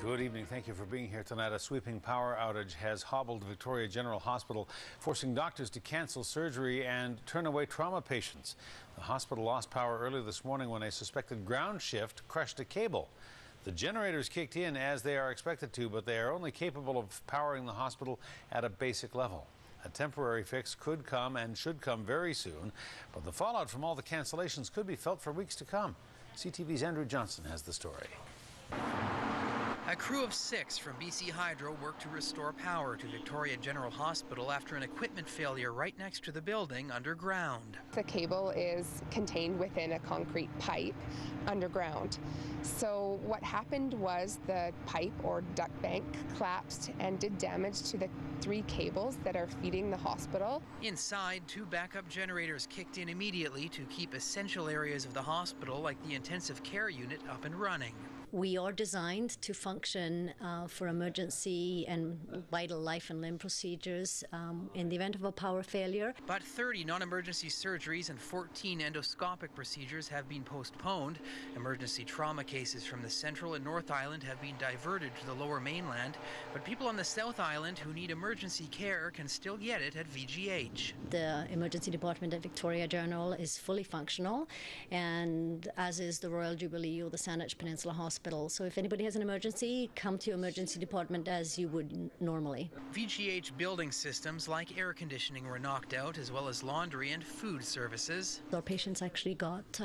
Good evening. Thank you for being here tonight. A sweeping power outage has hobbled Victoria General Hospital, forcing doctors to cancel surgery and turn away trauma patients. The hospital lost power early this morning when a suspected ground shift crushed a cable. The generators kicked in as they are expected to, but they are only capable of powering the hospital at a basic level. A temporary fix could come and should come very soon, but the fallout from all the cancellations could be felt for weeks to come. CTV's Andrew Johnson has the story. A crew of 6 from BC Hydro worked to restore power to Victoria General Hospital after an equipment failure right next to the building underground. The cable is contained within a concrete pipe underground. So what happened was the pipe or duct bank collapsed and did damage to the 3 cables that are feeding the hospital. Inside, 2 backup generators kicked in immediately to keep essential areas of the hospital, like the intensive care unit, up and running. We are designed to function for emergency and vital life and limb procedures in the event of a power failure. But 30 non-emergency surgeries and 14 endoscopic procedures have been postponed. Emergency trauma cases from the Central and North Island have been diverted to the Lower Mainland. But people on the South Island who need emergency care can still get it at VGH. The emergency department at Victoria General is fully functional, and as is the Royal Jubilee or the Saanich Peninsula Hospital. So if anybody has an emergency, come to your emergency department as you would normally. VGH building systems like air conditioning were knocked out, as well as laundry and food services. Our patients actually got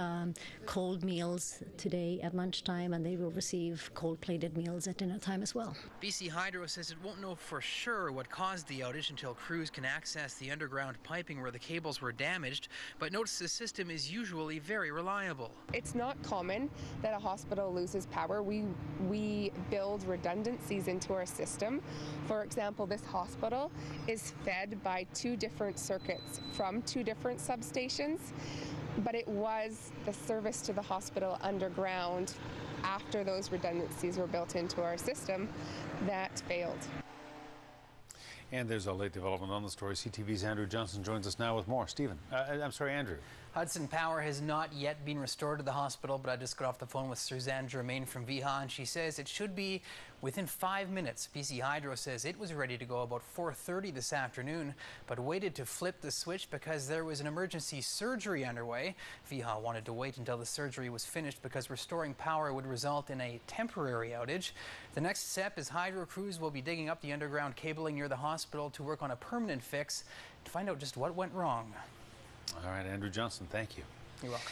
cold meals today at lunchtime, and they will receive cold-plated meals at dinner time as well. BC Hydro says it won't know for sure what caused the outage until crews can access the underground piping where the cables were damaged, but notes the system is usually very reliable. It's not common that a hospital loses power. We build redundancies into our system. For example, this hospital is fed by 2 different circuits from 2 different substations, but it was the service to the hospital underground after those redundancies were built into our system that failed. And there's a late development on the story. CTV's Andrew Johnson joins us now with more. Andrew. Hudson Power has not yet been restored to the hospital, but I just got off the phone with Suzanne Germain from VHA, and she says it should be within 5 minutes. BC Hydro says it was ready to go about 4:30 this afternoon, but waited to flip the switch because there was an emergency surgery underway. VHA wanted to wait until the surgery was finished because restoring power would result in a temporary outage. The next step is Hydro crews will be digging up the underground cabling near the hospital to work on a permanent fix to find out just what went wrong. All right, Andrew Johnson, thank you. You're welcome.